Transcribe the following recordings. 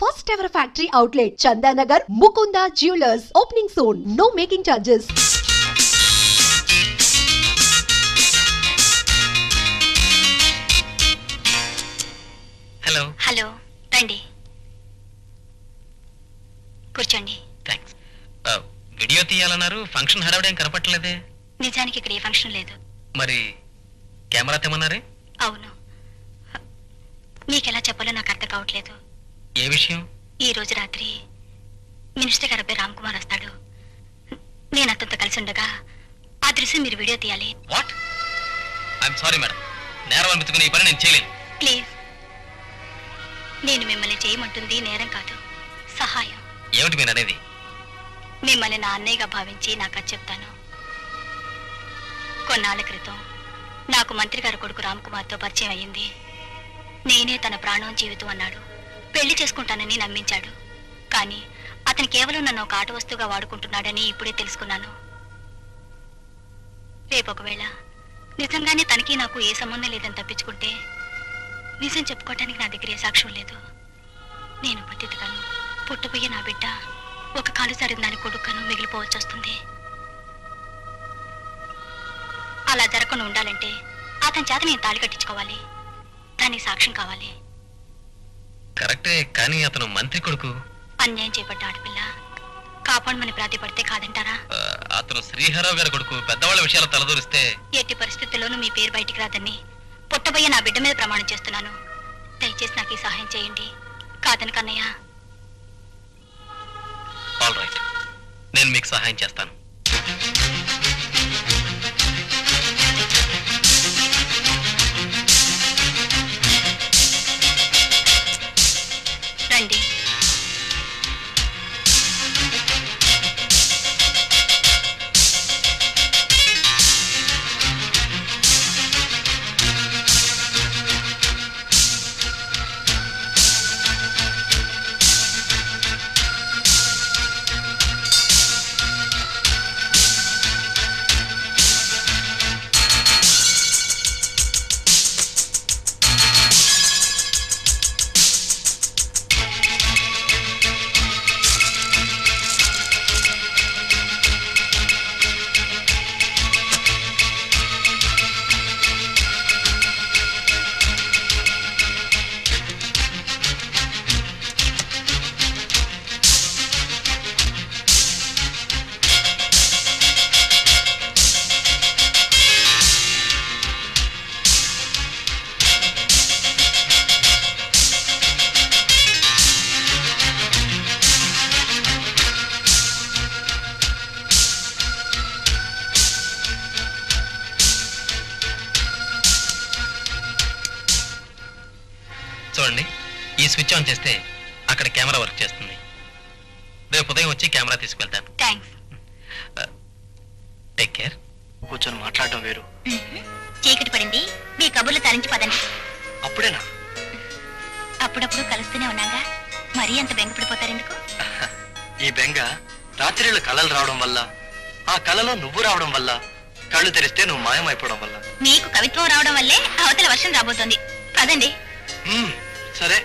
First ever factory outlet, Chandanagar, Mukunda Jewelers, opening soon. No making charges. Hello hello రండి కూర్చోండి. Thanks. Video తీయాలన్నారు, function హడావిడేం కనపట్లేదే. నిజానికి ఇక్కడ ఏ ఫంక్షన్ లేదు. మరి కెమెరా తెమ్మన్నారే? అవును, మీకెలా చెప్పాలో నాకు అర్థం కావట్లేదు. ఏ విషయం? ఈ రోజు రాత్రి మినిస్టర్ గారు అబ్బాయి రామ్ కుమార్ వస్తాడు. నేను అతనితో కలిసి ఉండగా ఆ దృశ్యం మీరు వీడియో తీయాలి. వాట్? ఐఎమ్ సారీ మేడం, నేరం అనిపించుకుని ఈ పని నేను చేయలేను. ప్లీజ్, నేను మిమ్మల్ని చేయమంటుంది నేరం కాదు, సహాయం. ఏమిటి మీరు అనేది? మిమ్మల్ని నా అన్నయ్యగా భావించి నాకు అది చెప్తాను. కొన్నాళ్ళ క్రితం నాకు మంత్రి గారి కొడుకు రామ్ కుమార్తో పరిచయం అయ్యింది. నేనే తన ప్రాణం జీవితం అన్నాడు. పెళ్లి చేసుకుంటానని నమ్మించాడు. కానీ అతను కేవలం నన్ను ఒక ఆట వస్తువుగా వాడుకుంటున్నాడని ఇప్పుడే తెలుసుకున్నాను. రేపు ఒకవేళ నిజంగానే తనకి నాకు ఏ సంబంధం లేదని తప్పించుకుంటే నిజం చెప్పుకోవటానికి నా దగ్గర ఏ సాక్ష్యం లేదు. నేను బతికను, పుట్టబోయే నా బిడ్డ ఒక కాలు సరిన దాని కొడుకును మిగిలిపోవచ్చు వస్తుంది. అలా జరగకుండా ఉండాలంటే అతని చేత నేను తాళి కట్టించుకోవాలి. దానికి సాక్ష్యం కావాలి. కరెక్టే, కానీ అతను మంత్రి కొడుకు. అన్యాయం చేపట్ట ఆడపిల్ల కాపాడమని ప్రాతిపడితే కాదంటారా? అతను శ్రీహరావు గారి కొడుకు. పెద్దవాళ్ళ విషయాలు తలదూరిస్తే ఎట్టి పరిస్థితుల్లోనూ మీ పేరు బయటికి రాదని పుట్టబోయే నా బిడ్డ మీద ప్రమాణం చేస్తున్నాను. దయచేసి నాకు ఈ సహాయం చేయండి. కాదని కన్నయ్య. ఆల్ రైట్, నేను మీకు సహాయం చేస్తాను. రండి. చూడండి, ఈ స్విచ్ ఆన్ చేస్తే అక్కడ కెమెరా వర్క్ చేస్తుంది. రేపు ఉదయం వచ్చి కెమెరా తీసుకెళ్తాను. థ్యాంక్స్. Take care. కూర్చొని మాట్లాడటం వేరు. చీకటి పడింది, మీ కబుర్లు తరించి పదండి. అప్పుడేనా? అప్పుడప్పుడు కలుస్తూనే ఉన్నాగా, మరీ అంత బెంగపడిపోతారు ఎందుకు? ఈ బెంగ రాత్రిళ్ళు కళలు రావడం వల్ల, ఆ కళలో నువ్వు రావడం వల్ల, కళ్ళు తెరిస్తే నువ్వు మాయమైపోవడం వల్ల. మీకు కవిత్వం రావడం వల్లే అవతల వర్షం రాబోతోంది. పదండి. సరే.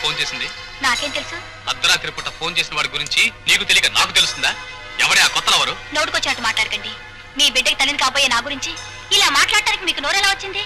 ఫోన్ చేసింది? నాకేం తెలుసు? అర్ధరాత్రి పూట ఫోన్ చేసిన వాడి గురించి నీకు తెలియక నాకు తెలుస్తుందా? ఎవడే ఆ కొత్త లవరు? నోటుకొచ్చినట్టు మాట్లాడకండి. మీ బిడ్డకి తల్లిని కాబోయే నా గురించి ఇలా మాట్లాడటానికి మీకు నోరెలా వచ్చింది?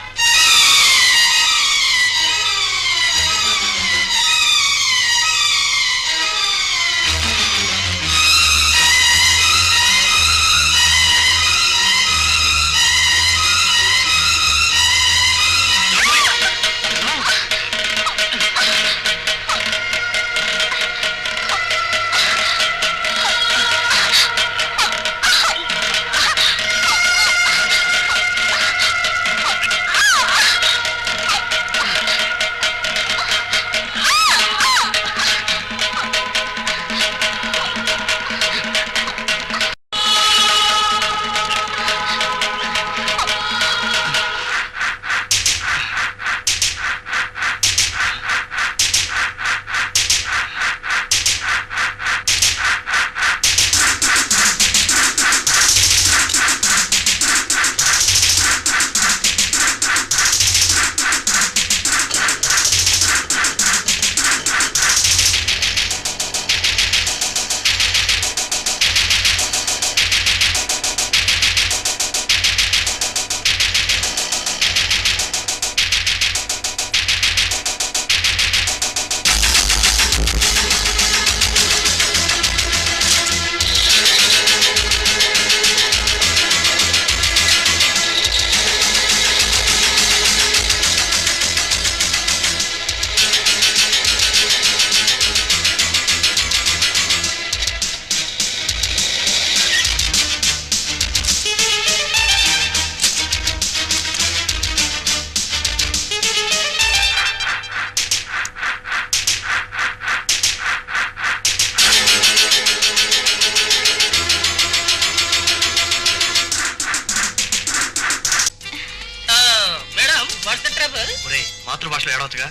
మాతృభాషలో ఏడవచ్చుగా.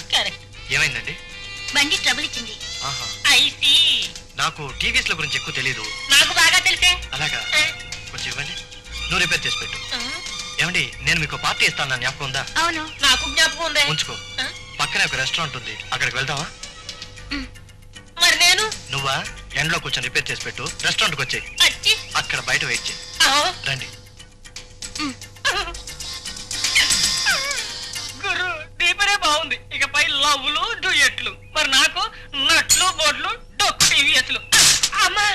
ఏమైందండి? బండి ట్రబుల్ ఇచ్చింది. నాకు టీవీస్ ల గురించి ఎక్కువ తెలీదు. నాకు బాగా తెలిసే. అలాగా, కొంచెం ఇవ్వండి. నువ్వు రిపేర్ చేసి పెట్టు. ఏమండి, నేను మీకు పార్టీ ఇస్తాను, జ్ఞాపకం ఉందా? అవును, నాకు జ్ఞాపకం ఉంది. ఉంచుకో. పక్కనే ఒక రెస్టారెంట్ ఉంది, అక్కడికి వెళ్దామా? మరి నేను? నువ్వా ఎండ్లో కూర్చొని రిపేర్ చేసి పెట్టు, రెస్టారెంట్కి వచ్చేయి. అక్కడ బయట వెయిట్ చేయి. రండి. గురు దీపరే బాగుంది, ఇకపై లవ్లు డ్యూయెట్లు. మరి నాకు నట్లు బోట్లు డొక్కు టీవీఎస్లు. అమ్మా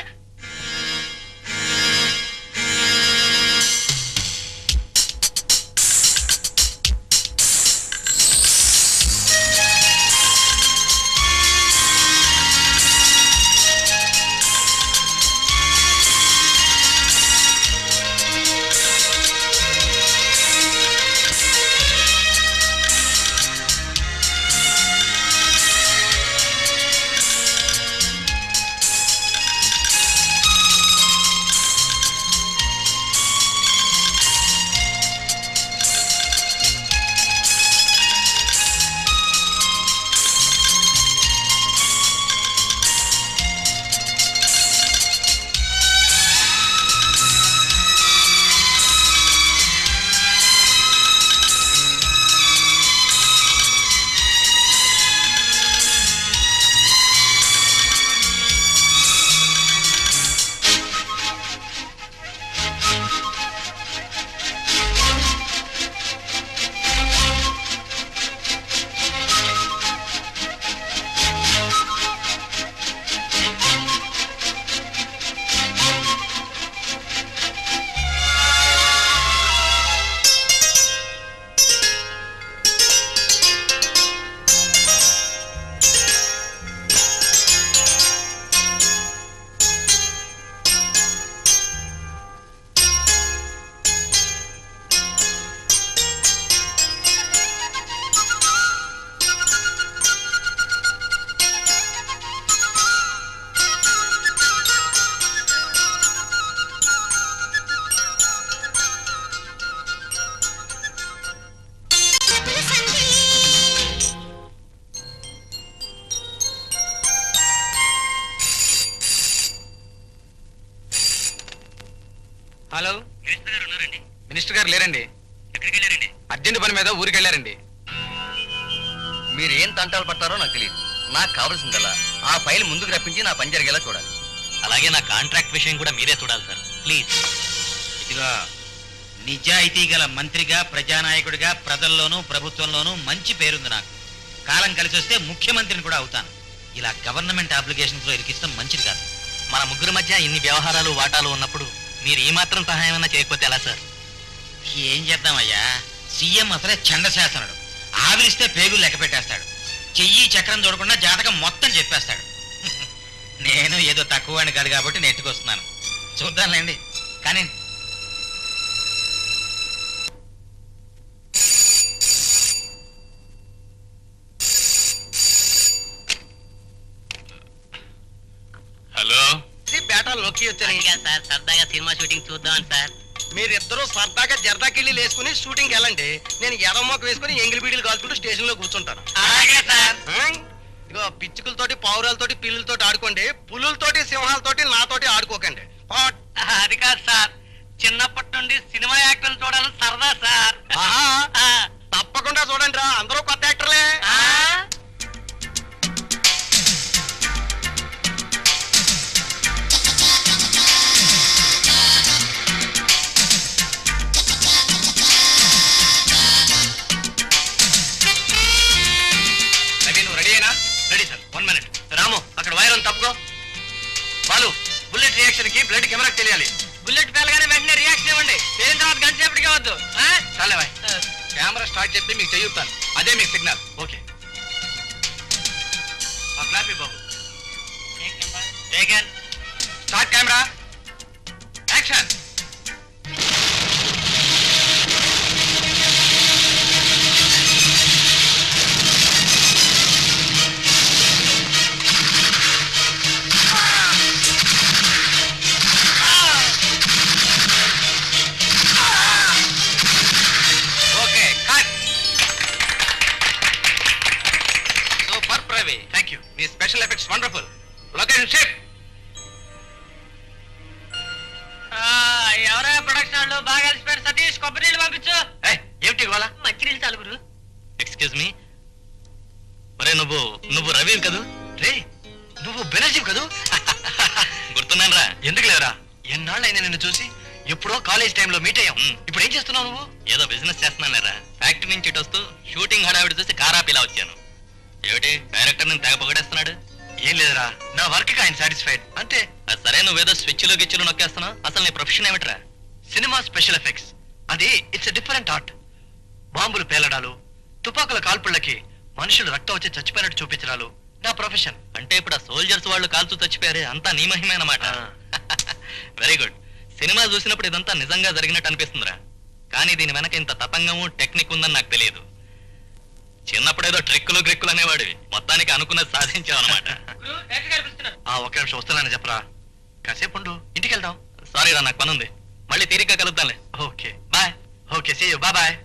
హలో, మినిస్టర్ గారు ఉన్నారండి? మినిస్టర్ గారు లేరండి. ఎక్కడికి వెళ్ళారండి? అర్జెంట్ పని మీద ఊరికి వెళ్ళారండి. మీరు ఏం తంటాలు పడతారో నాకు తెలియదు. నాకు కావాల్సిందల్లా ఆ ఫైల్ ముందుకు రప్పించి నా పని జరిగేలా చూడాలి. అలాగే నా కాంట్రాక్ట్ విషయం కూడా మీరే చూడాలి సార్ ప్లీజ్. ఇదిగో నిజాయితీ గల మంత్రిగా, ప్రజానాయకుడిగా ప్రజల్లోనూ ప్రభుత్వంలోనూ మంచి పేరుంది నాకు. కాలం కలిసి వస్తే ముఖ్యమంత్రిని కూడా అవుతాను. ఇలా గవర్నమెంట్ అప్లికేషన్స్ లో ఇరికిస్తాం మంచిది కాదు. మన ముగ్గురు మధ్య ఇన్ని వ్యవహారాలు వాటాలు ఉన్నప్పుడు మీరు ఈ మాత్రం సహాయమైనా చేయకపోతే ఎలా సార్? ఏం చేద్దామయ్యా, సీఎం అసలే చండశాసనుడు. ఆవిరిస్తే పేగులు లెక్క పెట్టేస్తాడు. చెయ్యి చక్రం చూడకుండా జాతకం మొత్తం చెప్పేస్తాడు. నేను ఏదో తక్కువ అని కాదు కాబట్టి నెట్టుకొస్తున్నాను. చూద్దాంలేండి. కానీ హలో, బేటాలు నొక్కి వచ్చాను సార్ సరదాగా సినిమా షూటింగ్ చూద్దాం సార్. మీరిద్దరూ సరదాగా జర్దాకిళ్ళి వేసుకుని షూటింగ్ వెళ్ళండి. నేను ఎడమోక వేసుకుని ఎంగిలి బీడీలు కాల్చుకుంటూ స్టేషన్ లో కూర్చుంటాను. అలాగే సార్. ఇగో పిచ్చుకలతోటి, పావురాలతోటి, పిల్లులతోటి ఆడుకోండి. పులులతోటి, సింహాలతోటి నాతోటి ఆడుకోకండి. అది కాదు సార్, చిన్నప్పటి నుండి సినిమా యాక్టర్లు చూడాలని సరదా సార్. తప్పకుండా చూడండి రా, అందరూ కొత్త యాక్టర్లే. Ready sir. 1 minute. రాము, అక్కడ వైర్ ఉంది, తప్పుకో. బాలు, బుల్లెట్ రియాక్షన్ కి బ్లడ్ కెమెరాకి తెలియాలి. బుల్లెట్ పేలగానే వెంటనే రియాక్షన్ ఇవ్వండి. పేలిన తర్వాత గంట సేపటికే వద్దు. చాలే బాయ్. కెమెరా స్టార్ట్ చేస్తే మీకు చెయ్యుతాను. అదే మీకు సిగ్నల్. ఓకే. ఆ clap Babu. Taken. Start camera. Action. Thank you. Me special effects wonderful. Location ship. ఎవరో ప్రొడక్షన్ వాళ్ళు బాగా కలిసిపోయారు. సతీష్, కొబ్బరి నీళ్ళు పంపించు. ఏమిటి ఇవాళ? మంచినీళ్ళు తలుగురు. Excuse me. మరే నువ్వు రవి కదూ? రే, నువ్వు బెనర్జీ కదూ? గుర్తున్నాను రా. ఎందుకు లేరా, ఎన్నాళ్ళైనా నిన్ను చూసి. ఎప్పుడో కాలేజ్ టైంలో మీట్ అయ్యాం. ఇప్పుడు ఏం చేస్తున్నావు నువ్వు? ఏదో బిజినెస్ చేస్తున్నాను రా. ఫ్యాక్టరీ నుంచి ఇటు వస్తూ షూటింగ్ హడావిడి చూసి కారాపిలా వచ్చాను. ఏమిటి డైరెక్టర్ నేను తెగ పొగడేస్తున్నాడు? ఏం లేదురా, నా వర్క్ కి ఆయన సాటిస్ఫైడ్ అంతే. అది సరే, నువ్వేదో స్విచ్లు గిచ్చులు నొక్కేస్తున్నావు. అసలు నీ ప్రొఫెషన్ ఏమిట్రా? Cinema special effects. అది ఇట్స్ డిఫరెంట్ ఆర్ట్. బాంబులు పేలడాలు, తుపాకుల కాల్పుళ్ళకి మనుషులు రక్తం వచ్చి చచ్చిపోయినట్టు చూపించడాలు నా ప్రొఫెషన్. అంటే ఇప్పుడు ఆ సోల్జర్స్ వాళ్ళు కాల్చు చచ్చిపోయారే, అంతా నీ మహిమేనమాట. Very good. సినిమా చూసినప్పుడు ఇదంతా నిజంగా జరిగినట్టు అనిపిస్తుందిరా. కానీ దీని వెనక ఇంత తతంగము టెక్నిక్ ఉందని నాకు తెలియదు. చిన్నప్పుడు ఏదో ట్రిక్కులు గ్రిక్కులు అనేవాడివి, మొత్తానికి అనుకున్నది సాధించావు అనమాట. ఒక్క నిమిషం వస్తున్నానని చెప్పరా. కాసేపు ఉండు, ఇంటికి వెళ్దాం. సారీ రా, నాకు పని ఉంది. మళ్ళీ తీరిగ్గా కలుద్దాంలే. Okay bye. Okay, see you. Bye.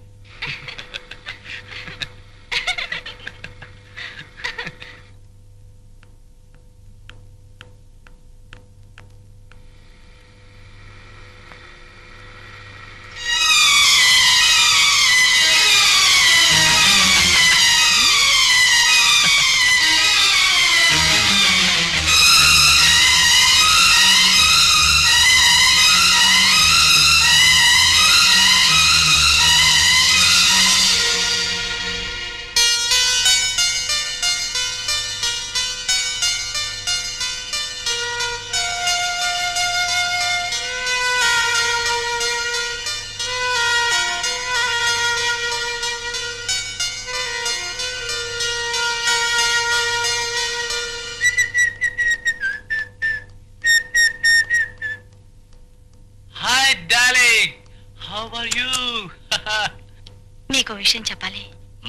నీకు విషయం చెప్పాలి.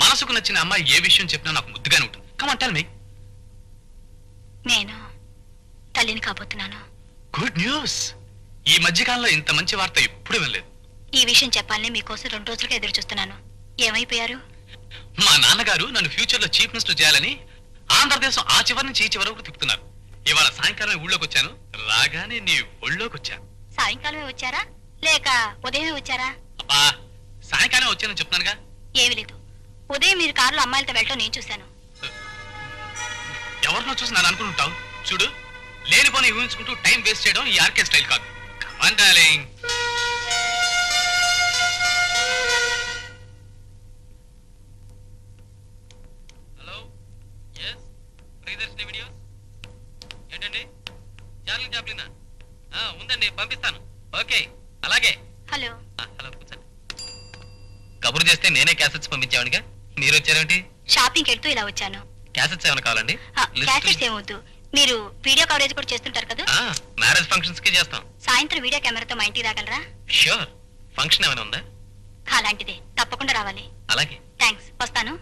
మనసుకు నచ్చిన అమ్మాయి ఏ విషయం చెప్పినా నాకు ముద్దుగానే ఉంటుంది. Come on tell me. నేను తల్లిని కాబోతున్నాను. Good news. ఈ మధ్యకాలంలో ఇంత మంచి వార్త ఎప్పుడు వినలేదు. ఈ విషయం చెప్పాలని మీకోసం 2 రోజులుగా ఎదురు చూస్తున్నాను. ఏమైపోయారు? మా నాన్నగారు నన్ను ఫ్యూచర్ లో చీఫ్ మినిస్టర్ చేయాలని ఆంధ్రదేశం ఆ చివరి నుంచి ఈ చివరి వరకు తిప్పుతున్నారు. ఇవాళ సాయంకాలం ఊళ్ళోకి వచ్చాను. రాగానే నీ ఒళ్ళోకి వచ్చాను. సాయంకాలమే వచ్చారా లేక ఉదయమే వచ్చారా? అబ్బా, సాయంకాలం వచ్చానని చెప్తున్నానుగా. ఏమీ లేదు. ఉదయం మీరు కారులో అమ్మాయిలతో వెళ్ళటం నేను చూశాను. ఎవరినో చూసి నన్ను అనుకుంటావు. చూడు, లేనిపోని ఊహించుకుంటూ టైం వేస్ట్ చేయడం ఈ ఆర్కే స్టైల్ కాదు. Come on darling. Hello, yes, Priyadarshini videos. ఏంటండి, చార్లీ చాప్లినా? ఉందండి, పంపిస్తాను. ఓకే, అలాగే. హలో. హలో, కూర్చోండి. కబురు చేస్తే నేనే క్యాసెట్స్ పంపించావనిగా, మీరు వచ్చారేంటి? షాపింగ్ వెళ్తూ ఇలా వచ్చాను. క్యాసెట్స్ ఏమైనా కావాలండి? క్యాసెట్స్ ఏమొద్దు, మీరు వీడియో కవరేజ్ కూడా చేస్తుంటారు కదా. మ్యారేజ్ ఫంక్షన్స్ కి చేస్తాం. సాయంత్రం వీడియో కెమెరాతో మా ఇంటికి రాగలరా? ష్యూర్. ఫంక్షన్ ఏమైనా ఉందా? అలాంటిదే, తప్పకుండా రావాలి. అలాగే. థ్యాంక్స్, వస్తాను.